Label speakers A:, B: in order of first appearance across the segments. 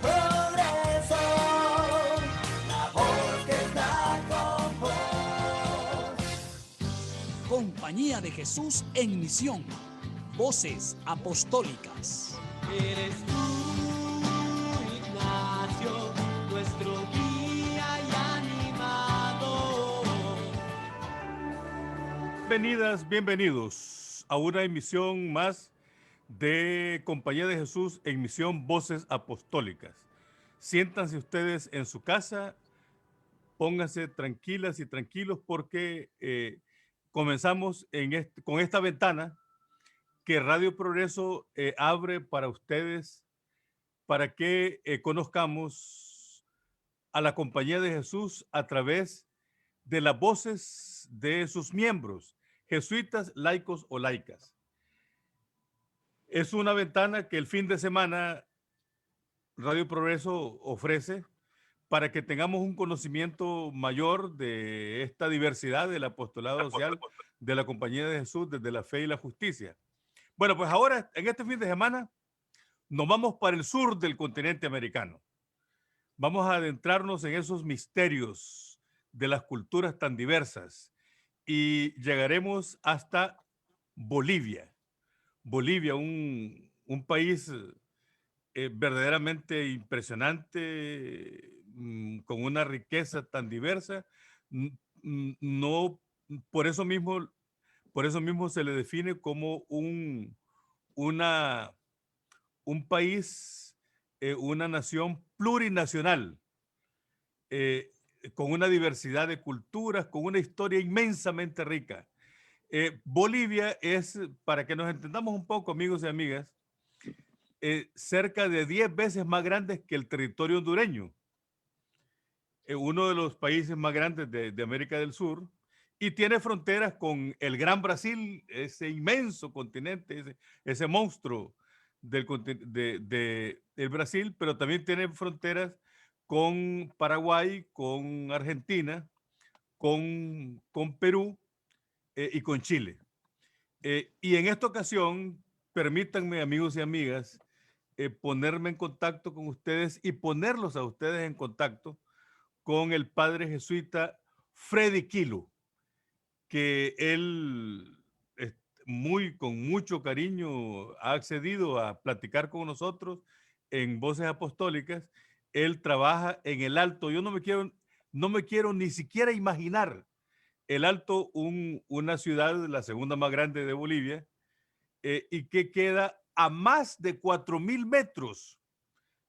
A: Progreso, la voz que está con vos.
B: Compañía de Jesús en misión. Voces apostólicas.
A: Eres tú, Ignacio, nuestro guía y animador.
C: Bienvenidas, bienvenidos a una emisión más de Compañía de Jesús en misión Voces Apostólicas. Siéntanse ustedes en su casa, pónganse tranquilas y tranquilos porque comenzamos con esta ventana que Radio Progreso abre para ustedes, para que conozcamos a la Compañía de Jesús a través de las voces de sus miembros, jesuitas, laicos o laicas. Es una ventana que el fin de semana Radio Progreso ofrece para que tengamos un conocimiento mayor de esta diversidad del apostolado social de la Compañía de Jesús desde la fe y la justicia. Bueno, pues ahora, en este fin de semana, nos vamos para el sur del continente americano. Vamos a adentrarnos en esos misterios de las culturas tan diversas y llegaremos hasta Bolivia. Bolivia, un país verdaderamente impresionante, con una riqueza tan diversa. No, por eso mismo se le define como una, un país, una nación plurinacional, eh, con una diversidad de culturas, con una historia inmensamente rica. Bolivia es, para que nos entendamos un poco, amigos y amigas, cerca de 10 veces más grande que el territorio hondureño, uno de los países más grandes de América del Sur, y tiene fronteras con el Gran Brasil, ese inmenso continente, ese monstruo del Brasil, pero también tiene fronteras con Paraguay, con Argentina, con Perú y con Chile. Y en esta ocasión, permítanme, amigos y amigas, ponerme en contacto con ustedes y ponerlos a ustedes en contacto con el padre jesuita Freddy Quilo, que él con mucho cariño ha accedido a platicar con nosotros en Voces Apostólicas. Él trabaja en el Alto. Yo no me quiero ni siquiera imaginar el Alto, una ciudad, la segunda más grande de Bolivia, y que queda a más de 4.000 metros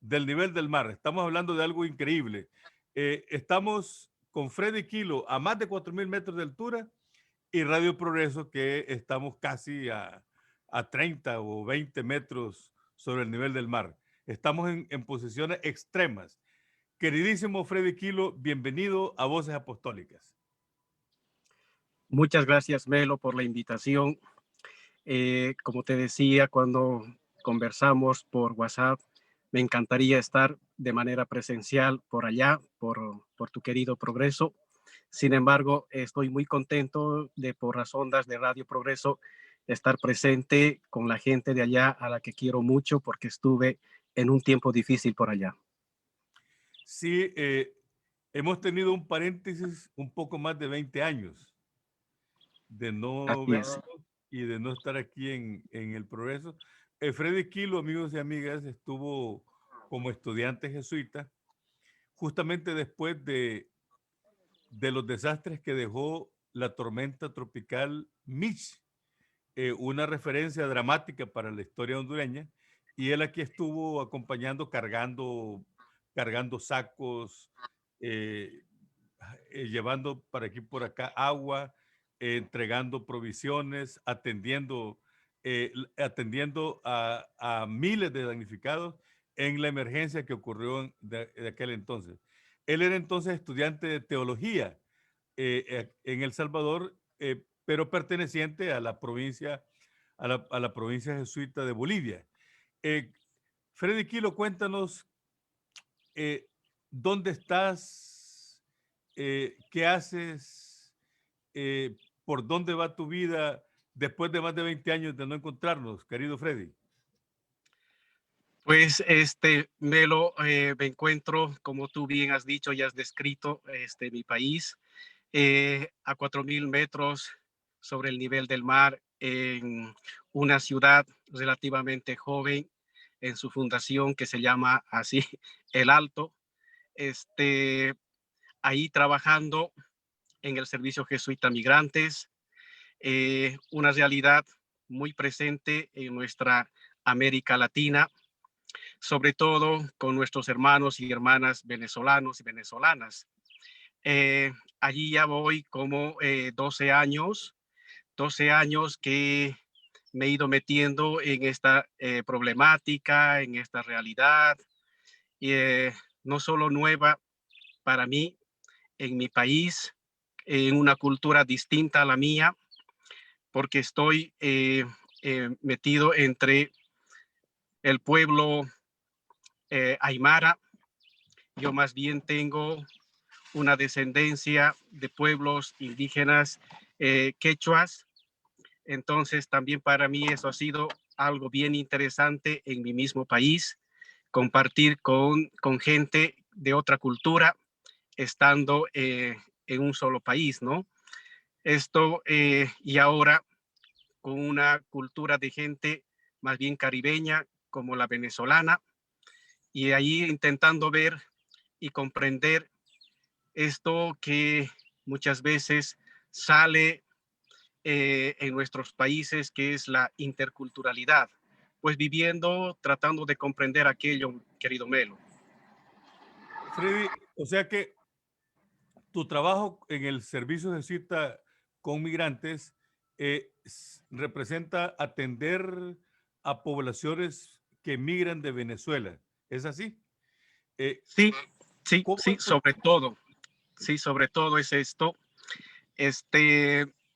C: del nivel del mar. Estamos hablando de algo increíble. Estamos con Freddy Quilo a más de 4.000 metros de altura y Radio Progreso, que estamos casi a 30 o 20 metros sobre el nivel del mar. Estamos en posiciones extremas. Queridísimo Freddy Quilo, bienvenido a Voces Apostólicas.
D: Muchas gracias, Melo, por la invitación. Como te decía, cuando conversamos por WhatsApp, me encantaría estar de manera presencial por allá, por tu querido Progreso. Sin embargo, estoy muy contento de, por las ondas de Radio Progreso, estar presente con la gente de allá a la que quiero mucho porque estuve en un tiempo difícil por allá.
C: Sí, hemos tenido un paréntesis un poco más de 20 años de no vernos y de no estar aquí en el Progreso. Freddy Quilo, amigos y amigas, estuvo como estudiante jesuita justamente después de los desastres que dejó la tormenta tropical Mitch, una referencia dramática para la historia hondureña, y él aquí estuvo acompañando, cargando sacos, eh, llevando para aquí por acá agua, entregando provisiones, atendiendo a miles de damnificados en la emergencia que ocurrió de aquel entonces. Él era entonces estudiante de teología en El Salvador, pero perteneciente a la provincia, a la provincia jesuita de Bolivia. Freddy Quilo, cuéntanos dónde estás, qué haces, por dónde va tu vida después de más de 20 años de no encontrarnos, querido Freddy.
D: Pues, Melo, me encuentro, como tú bien has dicho y has descrito, mi país, a 4.000 metros sobre el nivel del mar, en una ciudad relativamente joven, en su fundación que se llama así, El Alto. Este, Ahí trabajando en el servicio jesuita migrantes, una realidad muy presente en nuestra América Latina, sobre todo con nuestros hermanos y hermanas venezolanos y venezolanas. Eh, Allí ya voy como 12 años, 12 años que me he ido metiendo en esta problemática, en esta realidad, no solo nueva para mí, en mi país, en una cultura distinta a la mía, porque estoy metido entre el pueblo aymara. Yo más bien tengo una descendencia de pueblos indígenas quechuas. Entonces, también para mí eso ha sido algo bien interesante en mi mismo país, compartir con gente de otra cultura, estando en un solo país, ¿no? Esto y ahora con una cultura de gente más bien caribeña como la venezolana, y ahí intentando ver y comprender esto que muchas veces sale en nuestros países, que es la interculturalidad, pues viviendo, tratando de comprender aquello, querido Melo.
C: Freddy, o sea que tu trabajo en el servicio de cita con migrantes representa atender a poblaciones que migran de Venezuela. ¿Es así? Eh,
D: Sí, sí,
C: ¿Cómo
D: sí,
C: es tu-
D: sobre todo es esto.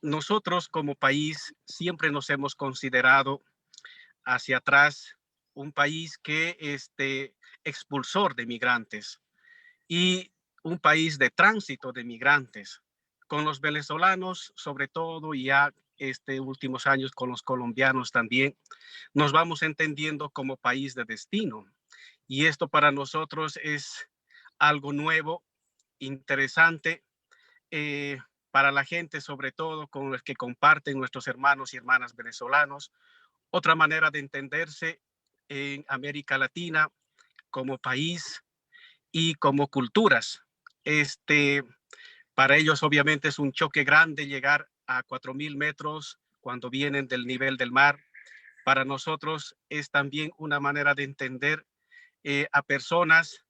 D: Nosotros como país siempre nos hemos considerado hacia atrás un país que expulsor de migrantes y un país de tránsito de migrantes. Con los venezolanos, sobre todo, y ya últimos años con los colombianos también, nos vamos entendiendo como país de destino. Y esto para nosotros es algo nuevo, interesante, eh, para la gente, sobre todo con los que comparten nuestros hermanos y hermanas venezolanos. Otra manera de entenderse en América Latina como país y como culturas. Este, para ellos obviamente es un choque grande llegar a 4.000 metros cuando vienen del nivel del mar. Para nosotros es también una manera de entender a personas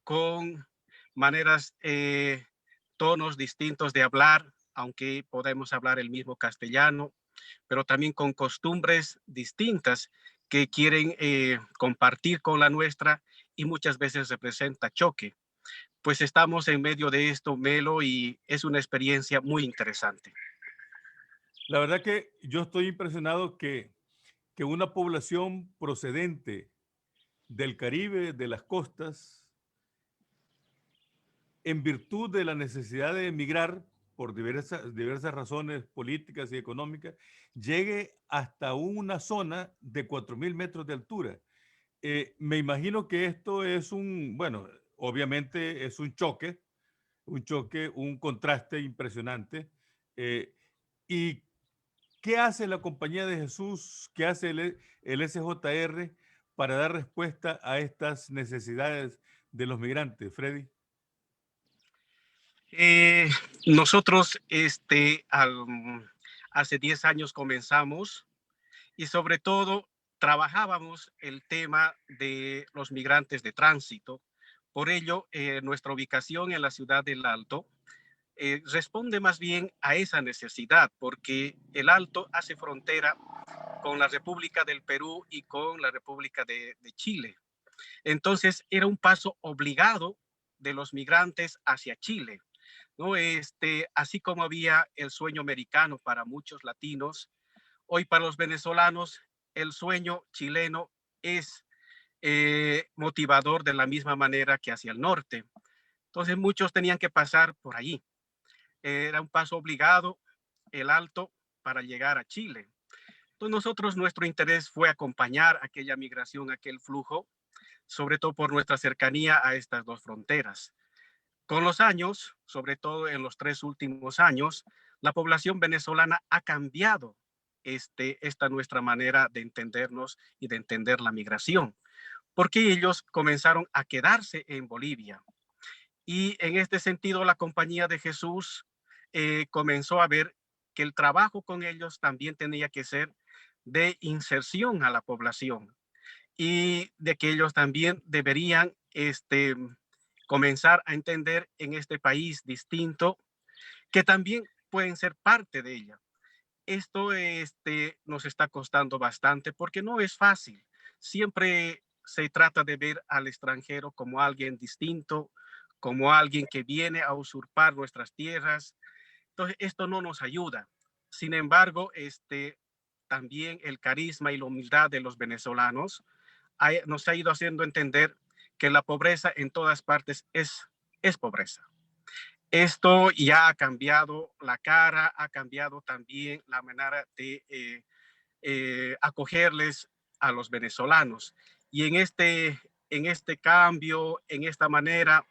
D: con maneras, tonos distintos de hablar, aunque podemos hablar el mismo castellano, pero también con costumbres distintas que quieren compartir con la nuestra, y muchas veces representa choque. Pues estamos en medio de esto, Melo, y es una experiencia muy interesante.
C: La verdad que yo estoy impresionado que una población procedente del Caribe, de las costas, en virtud de la necesidad de emigrar por diversas razones políticas y económicas, llegue hasta una zona de 4.000 metros de altura. Me imagino que esto es bueno, obviamente es un contraste impresionante. Eh, ¿Y qué hace la Compañía de Jesús, qué hace el SJR para dar respuesta a estas necesidades de los migrantes, Freddy?
D: Eh, Nosotros hace 10 años comenzamos, y sobre todo trabajábamos el tema de los migrantes de tránsito. Por ello, nuestra ubicación en la ciudad del Alto responde más bien a esa necesidad, porque el Alto hace frontera con la República del Perú y con la República de Chile. Entonces, era un paso obligado de los migrantes hacia Chile, ¿no? Así como había el sueño americano para muchos latinos, hoy para los venezolanos el sueño chileno es motivador de la misma manera que hacia el norte. Entonces muchos tenían que pasar por allí. Era un paso obligado, el Alto, para llegar a Chile. Entonces nosotros, nuestro interés fue acompañar aquella migración, aquel flujo, sobre todo por nuestra cercanía a estas dos fronteras. Con los años, sobre todo en los 3 últimos años, la población venezolana ha cambiado esta nuestra manera de entendernos y de entender la migración, porque ellos comenzaron a quedarse en Bolivia. Y en este sentido, la Compañía de Jesús comenzó a ver que el trabajo con ellos también tenía que ser de inserción a la población y de que ellos también deberían comenzar a entender en este país distinto que también pueden ser parte de ella. Esto nos está costando bastante porque no es fácil. Siempre se trata de ver al extranjero como alguien distinto, como alguien que viene a usurpar nuestras tierras. Entonces, esto no nos ayuda. Sin embargo, también el carisma y la humildad de los venezolanos nos ha ido haciendo entender que la pobreza en todas partes es pobreza. Esto ya ha cambiado la cara, ha cambiado también la manera de acogerles a los venezolanos. Y en este cambio, en esta manera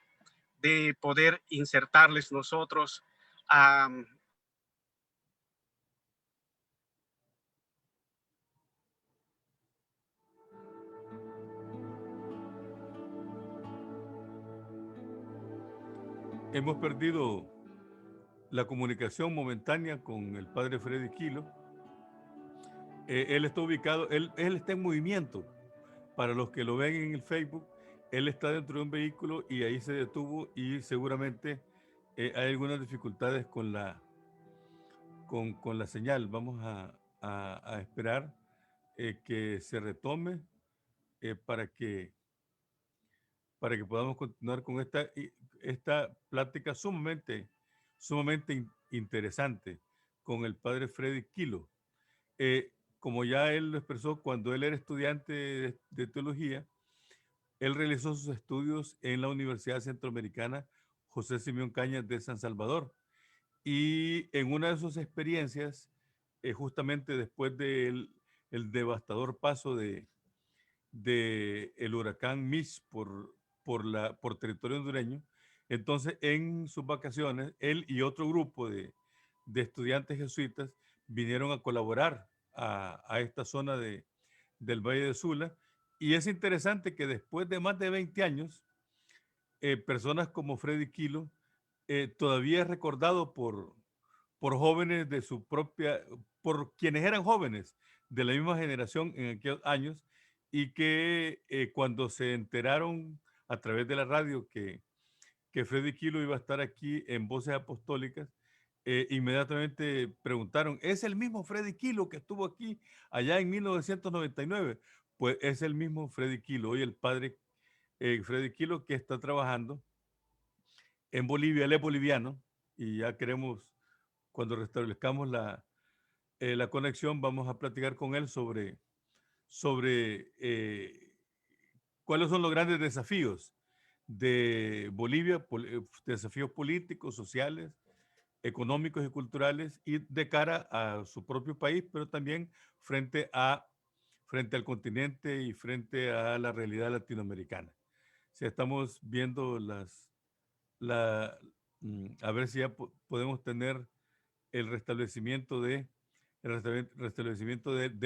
D: de poder insertarles nosotros a
C: Hemos perdido la comunicación momentánea con el padre Freddy Quilo. Él está ubicado, él está en movimiento. Para los que lo ven en el Facebook, él está dentro de un vehículo y ahí se detuvo y seguramente hay algunas dificultades con la señal. Vamos a esperar que se retome para que podamos continuar con esta plática sumamente interesante con el padre Freddy Quilo. Como ya él lo expresó, cuando él era estudiante de teología, él realizó sus estudios en la Universidad Centroamericana José Simeón Cañas de San Salvador. Y en una de sus experiencias, justamente después del el devastador paso de el huracán Mitch por territorio hondureño, entonces en sus vacaciones, él y otro grupo de estudiantes jesuitas vinieron a colaborar a esta zona del Valle de Sula. Y es interesante que después de más de 20 años, personas como Freddy Quilo todavía es recordado por jóvenes de su propia, por quienes eran jóvenes de la misma generación en aquellos años y que cuando se enteraron a través de la radio que Freddy Quilo iba a estar aquí en Voces Apostólicas, inmediatamente preguntaron, ¿es el mismo Freddy Quilo que estuvo aquí allá en 1999? Pues es el mismo Freddy Quilo, hoy el padre Freddy Quilo que está trabajando en Bolivia. Él es boliviano y ya queremos, cuando restablezcamos la conexión, vamos a platicar con él sobre cuáles son los grandes desafíos de Bolivia, desafíos políticos, sociales, económicos y culturales, y de cara a su propio país, pero también frente al continente y frente a la realidad latinoamericana. Si estamos viendo a ver si ya podemos tener el restablecimiento de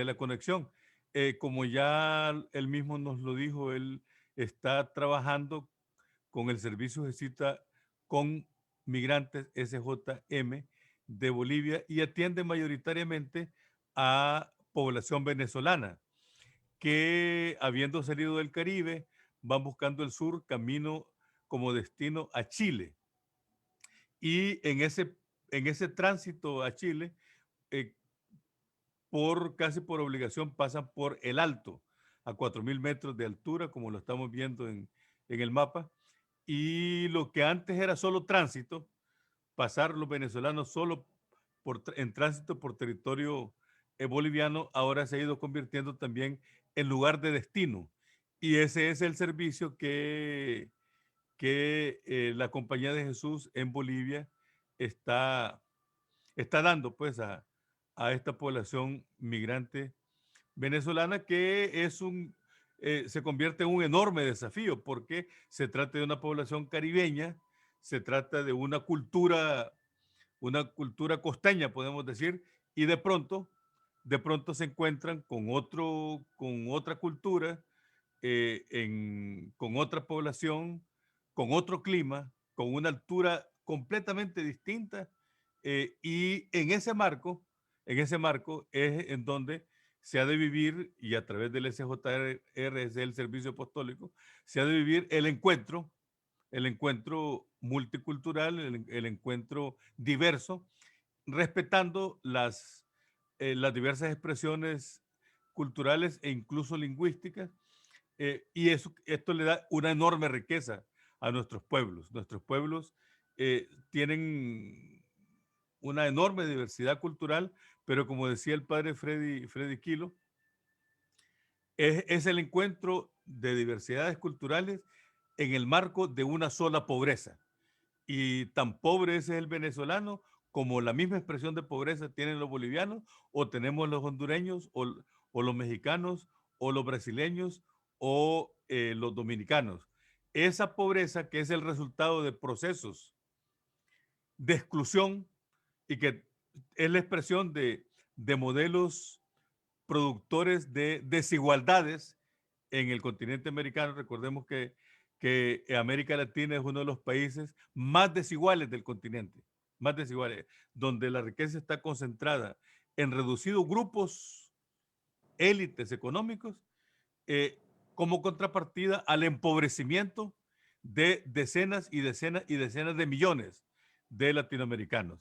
C: la conexión. Como ya él mismo nos lo dijo, él está trabajando con el Servicio Jesuita con Migrantes SJM de Bolivia y atiende mayoritariamente a población venezolana que, habiendo salido del Caribe, van buscando el sur camino como destino a Chile. Y en ese tránsito a Chile, eh, casi por obligación, pasan por el Alto, a 4.000 metros de altura, como lo estamos viendo en el mapa. Y lo que antes era solo tránsito, pasar los venezolanos solo en tránsito por territorio boliviano, ahora se ha ido convirtiendo también en lugar de destino. Y ese es el servicio que la Compañía de Jesús en Bolivia está dando pues a esta población migrante venezolana, que se convierte en un enorme desafío porque se trata de una población caribeña, se trata de una cultura costeña, podemos decir, y de pronto se encuentran con otra cultura, con otra población, con otro clima, con una altura completamente distinta, y en ese marco es en donde se ha de vivir, y a través del SJR, es el Servicio Apostólico, se ha de vivir el encuentro multicultural, el encuentro diverso, respetando las diversas expresiones culturales e incluso lingüísticas, y esto le da una enorme riqueza a nuestros pueblos. Nuestros pueblos tienen una enorme diversidad cultural, pero como decía el padre Freddy Quilo, es el encuentro de diversidades culturales en el marco de una sola pobreza. Y tan pobre es el venezolano como la misma expresión de pobreza tienen los bolivianos, o tenemos los hondureños, o los mexicanos, o los brasileños, o los dominicanos. Esa pobreza, que es el resultado de procesos de exclusión y que es la expresión de modelos productores de desigualdades en el continente americano. Recordemos que América Latina es uno de los países más desiguales del continente, más desiguales, donde la riqueza está concentrada en reducidos grupos, élites económicos, eh, como contrapartida al empobrecimiento de decenas y decenas y decenas de millones de latinoamericanos.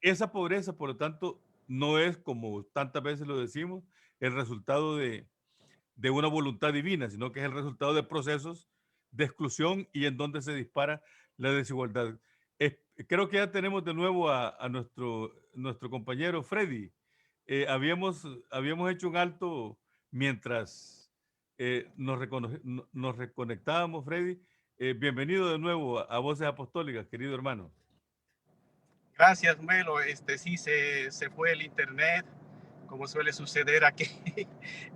C: Esa pobreza, por lo tanto, no es, como tantas veces lo decimos, el resultado de una voluntad divina, sino que es el resultado de procesos de exclusión y en donde se dispara la desigualdad. Creo que ya tenemos de nuevo a nuestro compañero Freddy. Habíamos hecho un alto mientras nos reconectábamos, Freddy. Bienvenido de nuevo a Voces Apostólicas, querido hermano.
D: Gracias, Melo. Sí, se fue el internet, como suele suceder aquí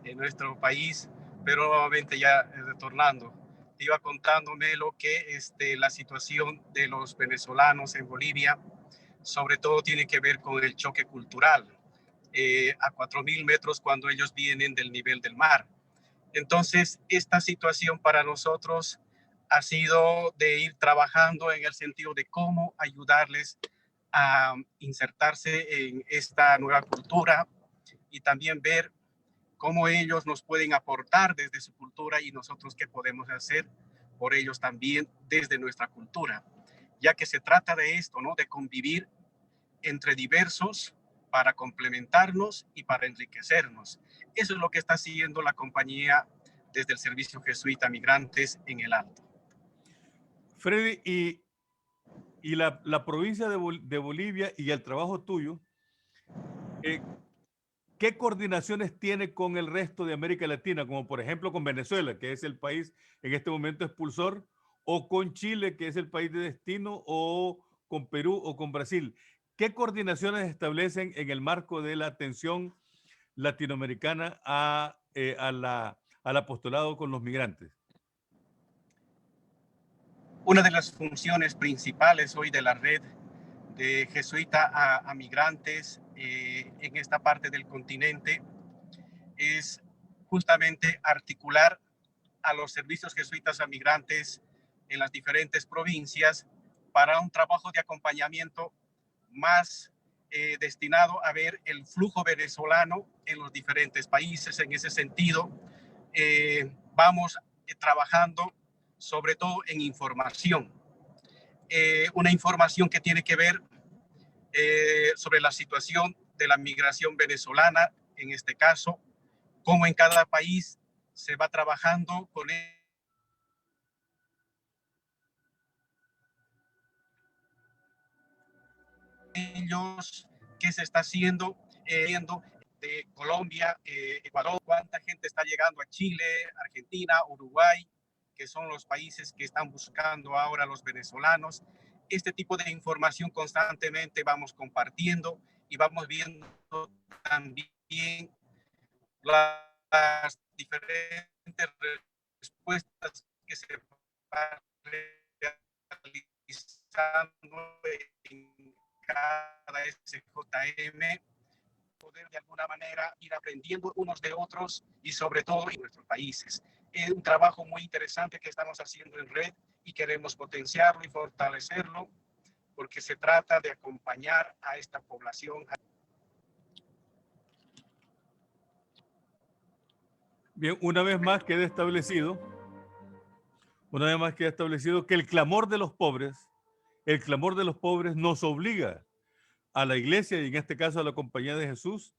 D: en nuestro país, pero nuevamente ya retornando. Te iba contando, Melo, que la situación de los venezolanos en Bolivia, sobre todo tiene que ver con el choque cultural, a 4.000 metros cuando ellos vienen del nivel del mar. Entonces, esta situación para nosotros ha sido de ir trabajando en el sentido de cómo ayudarles a insertarse en esta nueva cultura y también ver cómo ellos nos pueden aportar desde su cultura y nosotros qué podemos hacer por ellos también desde nuestra cultura, ya que se trata de esto, ¿no? De convivir entre diversos para complementarnos y para enriquecernos. Eso es lo que está haciendo la compañía desde el Servicio Jesuita Migrantes en el Alto.
C: Freddy, y la provincia de Bolivia y el trabajo tuyo, ¿qué coordinaciones tiene con el resto de América Latina, como por ejemplo con Venezuela, que es el país en este momento expulsor, o con Chile, que es el país de destino, o con Perú o con Brasil? ¿Qué coordinaciones establecen en el marco de la atención latinoamericana al apostolado con los migrantes?
D: Una de las funciones principales hoy de la red de jesuita a migrantes en esta parte del continente es justamente articular a los servicios jesuitas a migrantes en las diferentes provincias para un trabajo de acompañamiento más destinado a ver el flujo venezolano en los diferentes países. En ese sentido, vamos trabajando sobre todo en información. Una información que tiene que ver sobre la situación de la migración venezolana, en este caso, cómo en cada país se va trabajando con ellos, qué se está haciendo, de Colombia, Ecuador, cuánta gente está llegando a Chile, Argentina, Uruguay, que son los países que están buscando ahora los venezolanos. Este tipo de información constantemente vamos compartiendo y vamos viendo también las diferentes respuestas que se van realizando en cada SJM, poder de alguna manera ir aprendiendo unos de otros y sobre todo en nuestros países. Es un trabajo muy interesante que estamos haciendo en red y queremos potenciarlo y fortalecerlo porque se trata de acompañar a esta población.
C: Bien, una vez más queda establecido que el clamor de los pobres nos obliga a la iglesia y en este caso a la Compañía de Jesús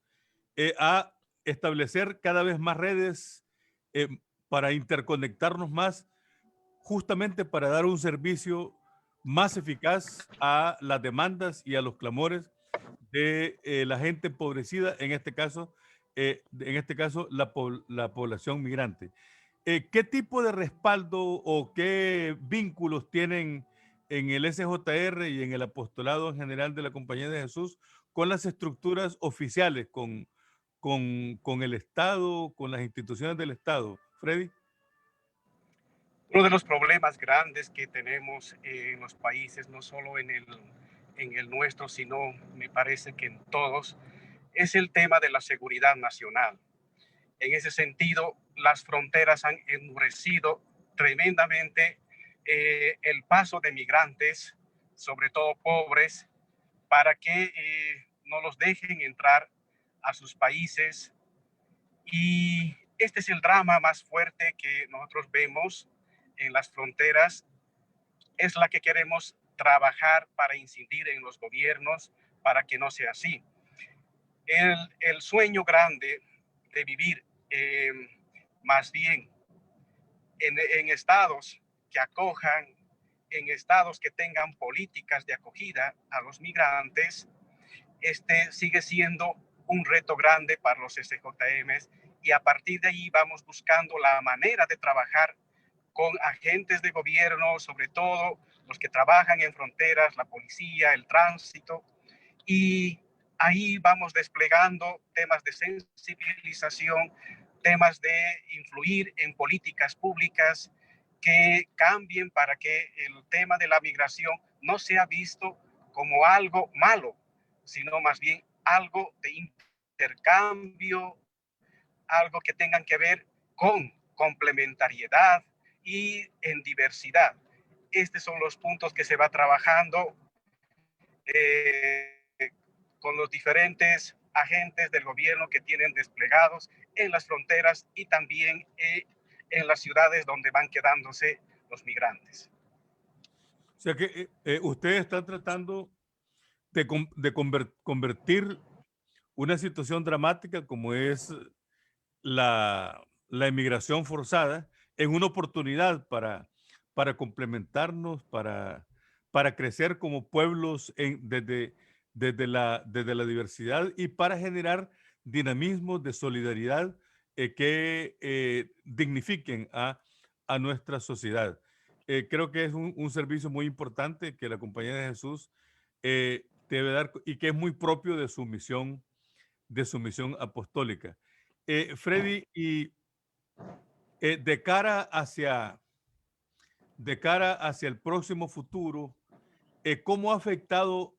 C: a establecer cada vez más redes eh, para interconectarnos más, justamente para dar un servicio más eficaz a las demandas y a los clamores de la gente empobrecida, en este caso la población migrante. ¿Qué tipo de respaldo o qué vínculos tienen en el SJR y en el apostolado en general de la Compañía de Jesús con las estructuras oficiales, con el Estado, con las instituciones del Estado? Freddy.
D: Uno de los problemas grandes que tenemos en los países, no solo en el nuestro, sino me parece que en todos, es el tema de la seguridad nacional. En ese sentido, las fronteras han endurecido tremendamente el paso de migrantes, sobre todo pobres, para que no los dejen entrar a sus países. Y este es el drama más fuerte que nosotros vemos en las fronteras. Es la que queremos trabajar para incidir en los gobiernos para que no sea así. El sueño grande de vivir más bien en estados que acojan, en estados que tengan políticas de acogida a los migrantes, sigue siendo un reto grande para los SJMs y a partir de ahí vamos buscando la manera de trabajar con agentes de gobierno, sobre todo los que trabajan en fronteras, la policía, el tránsito, y ahí vamos desplegando temas de sensibilización, temas de influir en políticas públicas que cambien para que el tema de la migración no sea visto como algo malo, sino más bien algo de intercambio, algo que tengan que ver con complementariedad y en diversidad. Estos son los puntos que se va trabajando con los diferentes agentes del gobierno que tienen desplegados en las fronteras y también en las ciudades donde van quedándose los migrantes.
C: O sea que ustedes están tratando de convertir una situación dramática como es la emigración forzada en una oportunidad para complementarnos, para crecer como pueblos desde la diversidad y para generar dinamismos de solidaridad que dignifiquen a nuestra sociedad. Creo que es un servicio muy importante que la Compañía de Jesús debe dar y que es muy propio de su misión apostólica. Freddy, y eh, de cara hacia, de cara hacia el próximo futuro, cómo ha afectado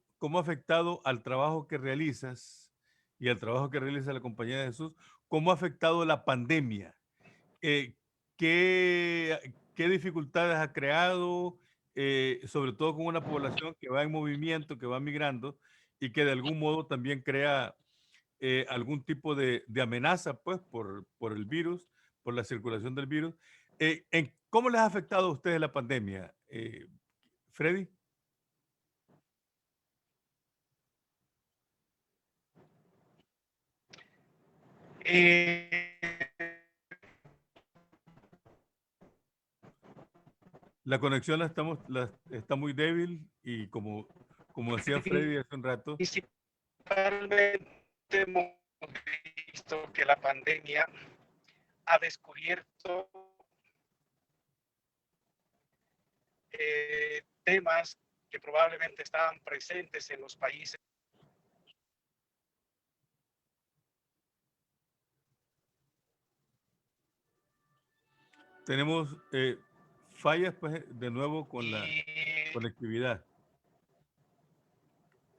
C: al trabajo que realizas y al trabajo que realiza la Compañía de Jesús? ¿Cómo ha afectado la pandemia? Eh, ¿Qué dificultades ha creado, sobre todo con una población que va en movimiento, que va migrando y que de algún modo también crea algún tipo de amenaza pues, por el virus, por la circulación del virus? ¿Cómo les ha afectado a ustedes la pandemia, Freddy?
D: Eh,
C: La conexión está muy débil y como decía Freddy hace un rato.
D: Principalmente hemos visto que la pandemia ha descubierto temas que probablemente estaban presentes en los países.
C: tenemos fallas, pues, de nuevo con la
D: y
C: conectividad.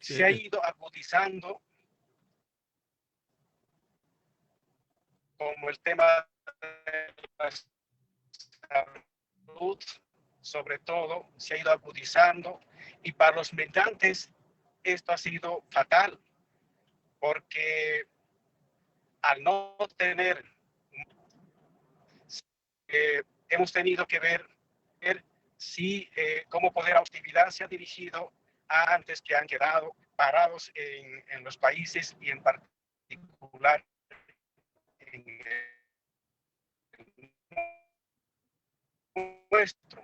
D: se ha ido agudizando como el tema de la salud, sobre todo, se ha ido agudizando y para los migrantes esto ha sido fatal porque al no tener, hemos tenido que ver si cómo poder actividad se ha dirigido a antes que han quedado parados en los países y en particular en el nuestro.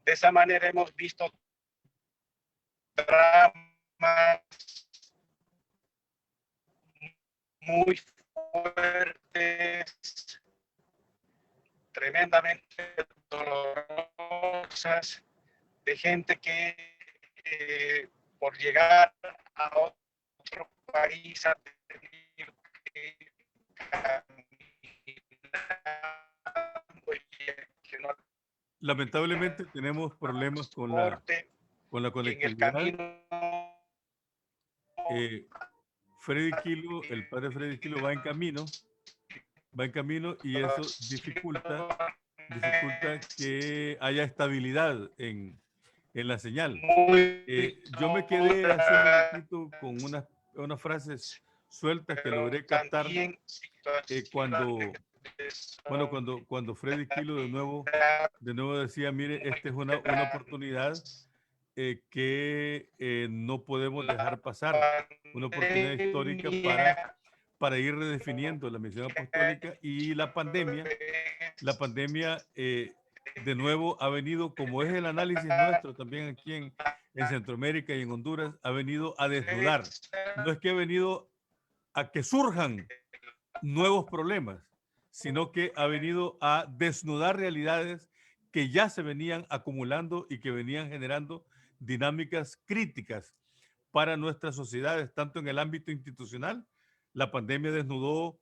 D: De esa manera hemos visto dramas muy fuertes, tremendamente dolorosas, de gente que por llegar a otro país ha tenido que caminar, que no
C: Lamentablemente tenemos problemas con la
D: en el
C: conectividad.
D: camino
C: Freddy Kilo, el padre Freddy Kilo va en camino y eso dificulta que haya estabilidad en la señal. Yo me quedé hace un momentito con unas frases sueltas que logré captar cuando Freddy Kilo de nuevo decía, mire, esta es una oportunidad que no podemos dejar pasar, una oportunidad histórica para ir redefiniendo la misión apostólica. Y la pandemia de nuevo ha venido, como es el análisis nuestro también aquí en Centroamérica y en Honduras, ha venido a desnudar. No es que ha venido a que surjan nuevos problemas, sino que ha venido a desnudar realidades que ya se venían acumulando y que venían generando dinámicas críticas para nuestras sociedades, tanto en el ámbito institucional. La pandemia desnudó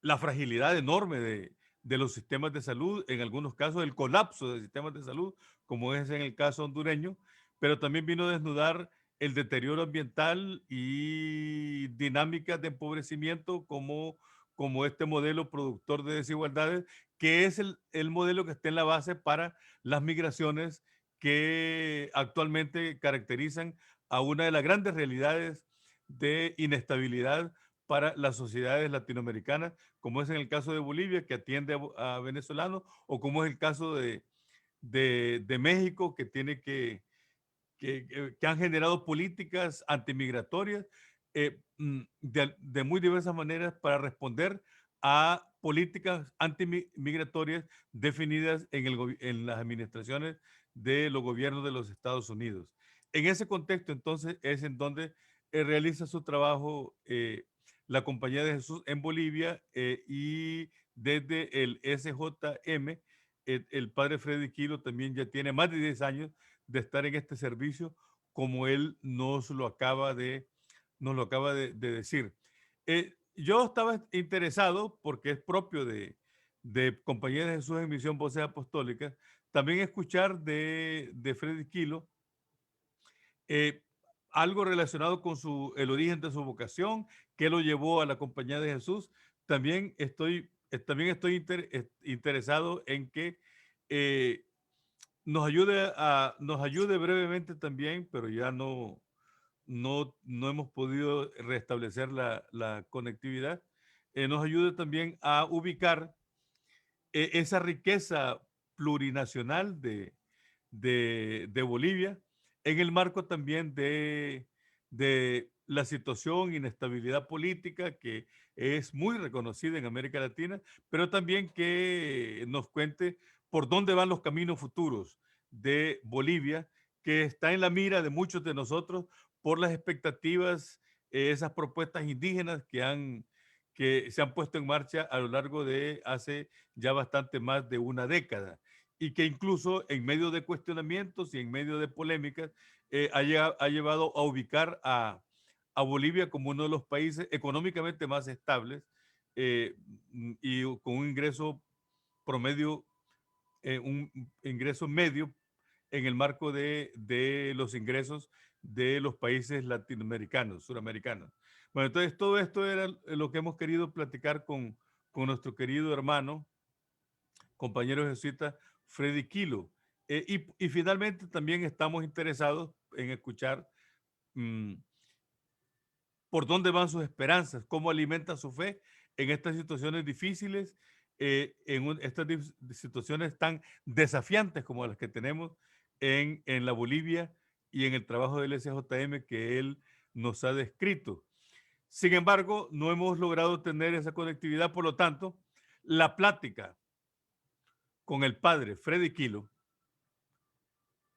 C: la fragilidad enorme de los sistemas de salud, en algunos casos el colapso de sistemas de salud, como es en el caso hondureño, pero también vino a desnudar el deterioro ambiental y dinámicas de empobrecimiento como este modelo productor de desigualdades, que es el modelo que está en la base para las migraciones que actualmente caracterizan a una de las grandes realidades de inestabilidad para las sociedades latinoamericanas, como es en el caso de Bolivia, que atiende a venezolanos, o como es el caso de México, que tiene que han generado políticas antimigratorias de muy diversas maneras para responder a políticas antimigratorias definidas en las administraciones de los gobiernos de los Estados Unidos. En ese contexto, entonces, es en donde realiza su trabajo la Compañía de Jesús en Bolivia y desde el SJM, el padre Freddy Kilo también ya tiene más de 10 años de estar en este servicio, como él nos lo acaba de decir. Yo estaba interesado, porque es propio de Compañía de Jesús en Misión Voces Apostólicas, también escuchar de Freddy Kilo algo relacionado con el origen de su vocación, qué lo llevó a la Compañía de Jesús. También estoy interesado en que nos ayude brevemente también, pero ya no hemos podido restablecer la conectividad. Nos ayude también a ubicar esa riqueza plurinacional de Bolivia en el marco también de la situación, inestabilidad política que es muy reconocida en América Latina, pero también que nos cuente por dónde van los caminos futuros de Bolivia, que está en la mira de muchos de nosotros por las expectativas, esas propuestas indígenas que se han puesto en marcha a lo largo de hace ya bastante más de una década, y que incluso en medio de cuestionamientos y en medio de polémicas ha llevado a ubicar a Bolivia como uno de los países económicamente más estables y con un ingreso promedio, un ingreso medio en el marco de los ingresos de los países latinoamericanos, suramericanos. Bueno, entonces todo esto era lo que hemos querido platicar con nuestro querido hermano, compañero jesuita Freddy Kilo. Y finalmente también estamos interesados en escuchar por dónde van sus esperanzas, cómo alimenta su fe en estas situaciones difíciles, estas situaciones tan desafiantes como las que tenemos en la Bolivia y en el trabajo del SJM que él nos ha descrito. Sin embargo, no hemos logrado tener esa conectividad, por lo tanto, la plática con el padre Freddy Kilo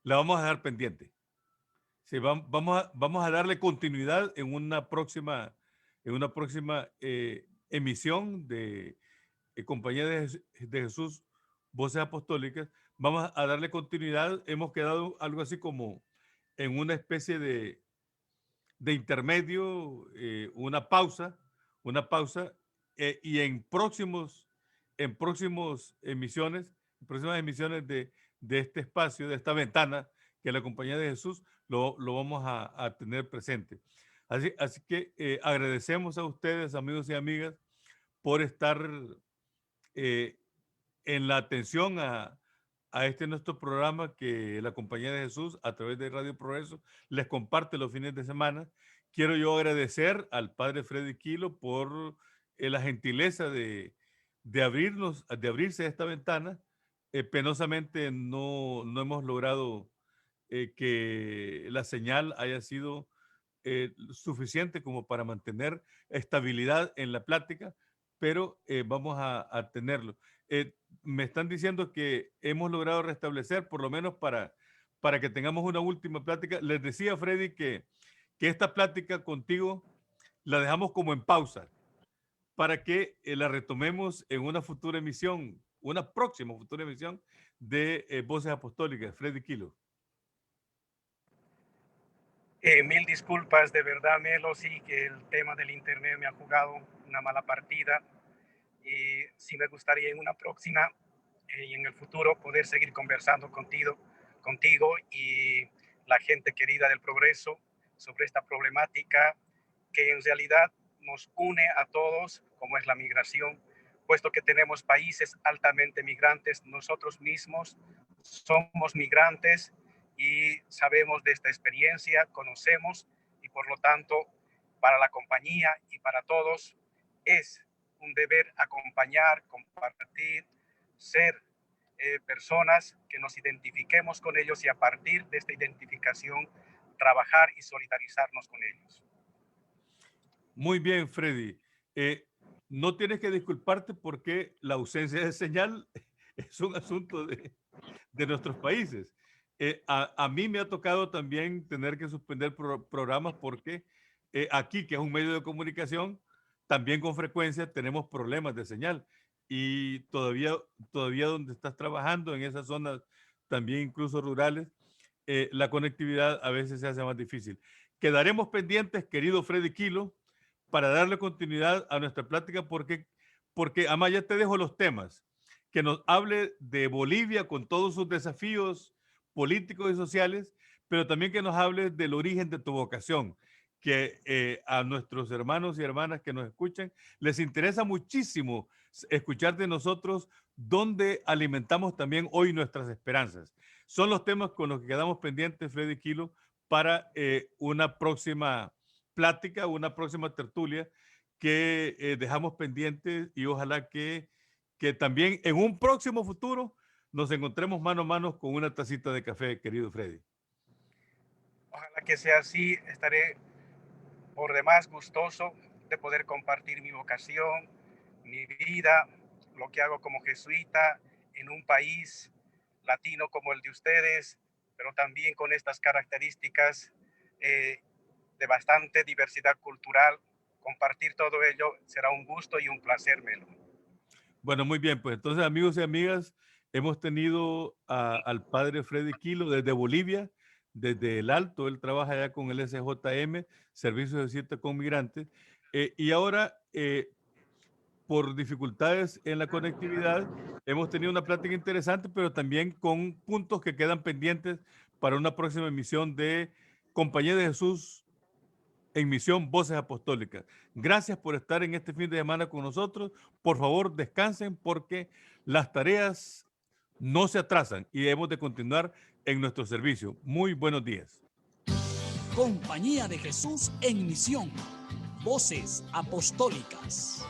C: la vamos a dejar pendiente. Sí, vamos a darle continuidad en una próxima emisión de Compañía de Jesús, Voces Apostólicas. Vamos a darle continuidad. Hemos quedado algo así como en una especie de intermedio, una pausa, y en próximas emisiones de este espacio, de esta ventana que la Compañía de Jesús lo vamos a tener presente. Así que agradecemos a ustedes, amigos y amigas, por estar en la atención a este nuestro programa que la Compañía de Jesús a través de Radio Progreso les comparte los fines de semana. Quiero yo agradecer al padre Freddy Kilo por la gentileza de abrirse a esta ventana. Penosamente no hemos logrado que la señal haya sido suficiente como para mantener estabilidad en la plática, pero vamos a tenerlo. Me están diciendo que hemos logrado restablecer, por lo menos para que tengamos una última plática. Les decía, Freddy, que esta plática contigo la dejamos como en pausa para que la retomemos en una futura emisión, una próxima futura emisión de Voces Apostólicas. Freddy Kilo.
D: Mil disculpas, de verdad, Melo, sí que el tema del internet me ha jugado una mala partida y sí me gustaría en una próxima y en el futuro poder seguir conversando contigo y la gente querida del Progreso sobre esta problemática que en realidad nos une a todos, como es la migración, puesto que tenemos países altamente migrantes, nosotros mismos somos migrantes y sabemos de esta experiencia, conocemos y por lo tanto para la compañía y para todos es un deber acompañar, compartir, ser personas que nos identifiquemos con ellos y a partir de esta identificación trabajar y solidarizarnos con ellos.
C: Muy bien, Freddy. No tienes que disculparte porque la ausencia de señal es un asunto de nuestros países. A mí me ha tocado también tener que suspender programas porque aquí, que es un medio de comunicación, también con frecuencia tenemos problemas de señal. Y todavía donde estás trabajando, en esas zonas también incluso rurales, la conectividad a veces se hace más difícil. Quedaremos pendientes, querido Freddy Kilo, para darle continuidad a nuestra plática porque además ya te dejo los temas. Que nos hable de Bolivia con todos sus desafíos políticos y sociales, pero también que nos hable del origen de tu vocación, que a nuestros hermanos y hermanas que nos escuchan les interesa muchísimo escuchar de nosotros dónde alimentamos también hoy nuestras esperanzas. Son los temas con los que quedamos pendientes, Freddy Kilo, para una próxima plática, una próxima tertulia que dejamos pendientes y ojalá que también en un próximo futuro nos encontremos mano a mano con una tacita de café, querido Freddy.
D: Ojalá que sea así, estaré por demás gustoso de poder compartir mi vocación, mi vida, lo que hago como jesuita en un país latino como el de ustedes, pero también con estas características de bastante diversidad cultural. Compartir todo ello será un gusto y un placer, Melo.
C: Bueno, muy bien, pues entonces amigos y amigas, hemos tenido al padre Freddy Kilo desde Bolivia, desde el Alto. Él trabaja ya con el SJM, Servicio de Cita con Migrantes, y ahora por dificultades en la conectividad, hemos tenido una plática interesante, pero también con puntos que quedan pendientes para una próxima emisión de Compañía de Jesús en Misión Voces Apostólicas. Gracias por estar en este fin de semana con nosotros. Por favor, descansen porque las tareas no se atrasan y hemos de continuar en nuestro servicio. Muy buenos días.
B: Compañía de Jesús en Misión. Voces Apostólicas.